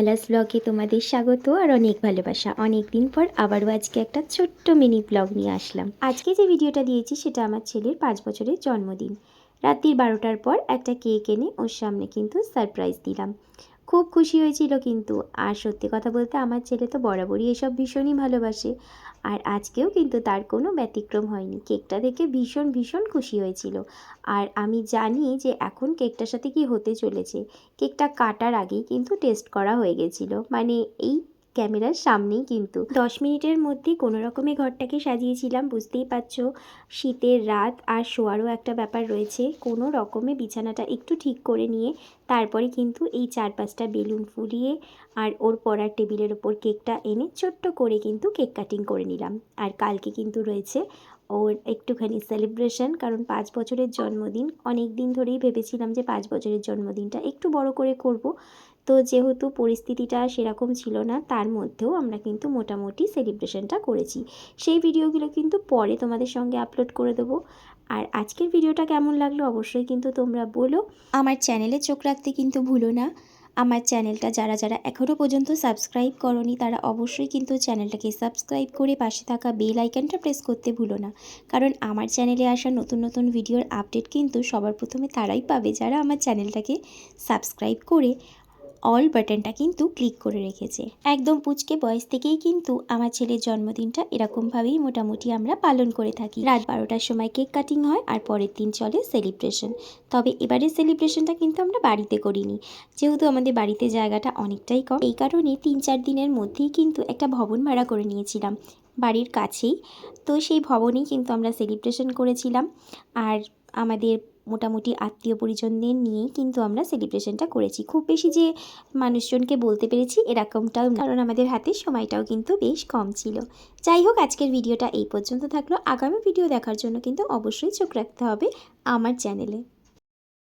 বেলাস ব্লগে তোমাদের স্বাগত আর অনেক ভালোবাসা। অনেক দিন পর আবারও আজকে একটা ছোট্ট মিনি ব্লগ নিয়ে আসলাম। আজকে যে ভিডিওটা দিয়েছি সেটা আমার ছেলের 5 বছরের জন্মদিন। রাত্রির 12টার পর একটা কেক এনে ওর সামনে কিন্তু সারপ্রাইজ দিলাম। খুব খুশি হয়েছিল কিন্তু। আর সত্যি কথা বলতে আমার ছেলে তো বরাবরই এসব ভীষণই ভালোবাসে। আর আজকেও কিন্তু তার কোনো ব্যতিক্রম হয়নি। কেকটা দেখে ভীষণ ভীষণ খুশি হয়েছিল। আর আমি জানি যে এখন কেকটার সাথে কি হতে চলেছে। কেকটা কাটার আগেই কিন্তু টেস্ট করা হয়ে গেছিলো, মানে এই ক্যামেরার সামনেই কিন্তু 10 মিনিটের মধ্যেই কোনো রকমে ঘরটাকে সাজিয়েছিলাম। বুঝতেই পারছো শীতের রাত আর শোয়ারও একটা ব্যাপার রয়েছে। কোনো রকমে বিছানাটা একটু ঠিক করে নিয়ে তারপরে কিন্তু এই 4-5টা বেলুন ফুলিয়ে আর ওর পড়ার টেবিলের ওপর কেকটা এনে ছোট্ট করে কিন্তু কেক কাটিং করে নিলাম। আর কালকে কিন্তু রয়েছে ওর একটুখানি সেলিব্রেশন, কারণ 5 বছরের জন্মদিন। অনেক দিন ধরেই ভেবেছিলাম যে 5 বছরের জন্মদিনটা একটু বড় করে করব। তো যেহেতু পরিস্থিতিটা সেরকম ছিল না, তার মধ্যেও আমরা কিন্তু মোটামুটি সেলিব্রেশনটা করেছি। সেই ভিডিওগুলো কিন্তু পরে তোমাদের সঙ্গে আপলোড করে দেবো। আর আজকের ভিডিওটা কেমন লাগলো অবশ্যই কিন্তু তোমরা বলো। আমার চ্যানেলে চোখ রাখতে কিন্তু ভুলো না। আমার চ্যানেলটা যারা যারা এখনও পর্যন্ত সাবস্ক্রাইব করনি তারা অবশ্যই কিন্তু চ্যানেলটাকে সাবস্ক্রাইব করে পাশে থাকা বেল আইকনটা প্রেস করতে ভুলো না। কারণ আমার চ্যানেলে আসা নতুন নতুন ভিডিওর আপডেট কিন্তু সবার প্রথমে তারাই পাবে যারা আমার চ্যানেলটাকে সাবস্ক্রাইব করে অল বাটনটা কিন্তু ক্লিক করে রেখেছে। একদম পুচকে বয়স থেকেই কিন্তু আমার ছেলের জন্মদিনটা এরকমভাবেই মোটামুটি আমরা পালন করে থাকি। রাত 12টার সময় কেক কাটিং হয় আর পরের দিন চলে সেলিব্রেশন। তবে এবারের সেলিব্রেশনটা কিন্তু আমরা বাড়িতে করিনি, যেহেতু আমাদের বাড়িতে জায়গাটা অনেকটাই কম। এই কারণে 3-4 দিনের মধ্যেই কিন্তু একটা ভবন ভাড়া করে নিয়েছিলাম বাড়ির কাছেই। তো সেই ভবনেই কিন্তু আমরা সেলিব্রেশন করেছিলাম। আর আমাদের মোটামুটি আত্মীয় পরিজনদের নিয়েই কিন্তু আমরা সেলিব্রেশনটা করেছি। খুব বেশি যে মানুষজনকে বলতে পেরেছি এরকমটাও না, কারণ আমাদের হাতে সময়টাও কিন্তু বেশ কম ছিল। যাই হোক, আজকের ভিডিওটা এই পর্যন্ত থাকলো। আগামী ভিডিও দেখার জন্য কিন্তু অবশ্যই চোখ রাখতে হবে আমার চ্যানেলে।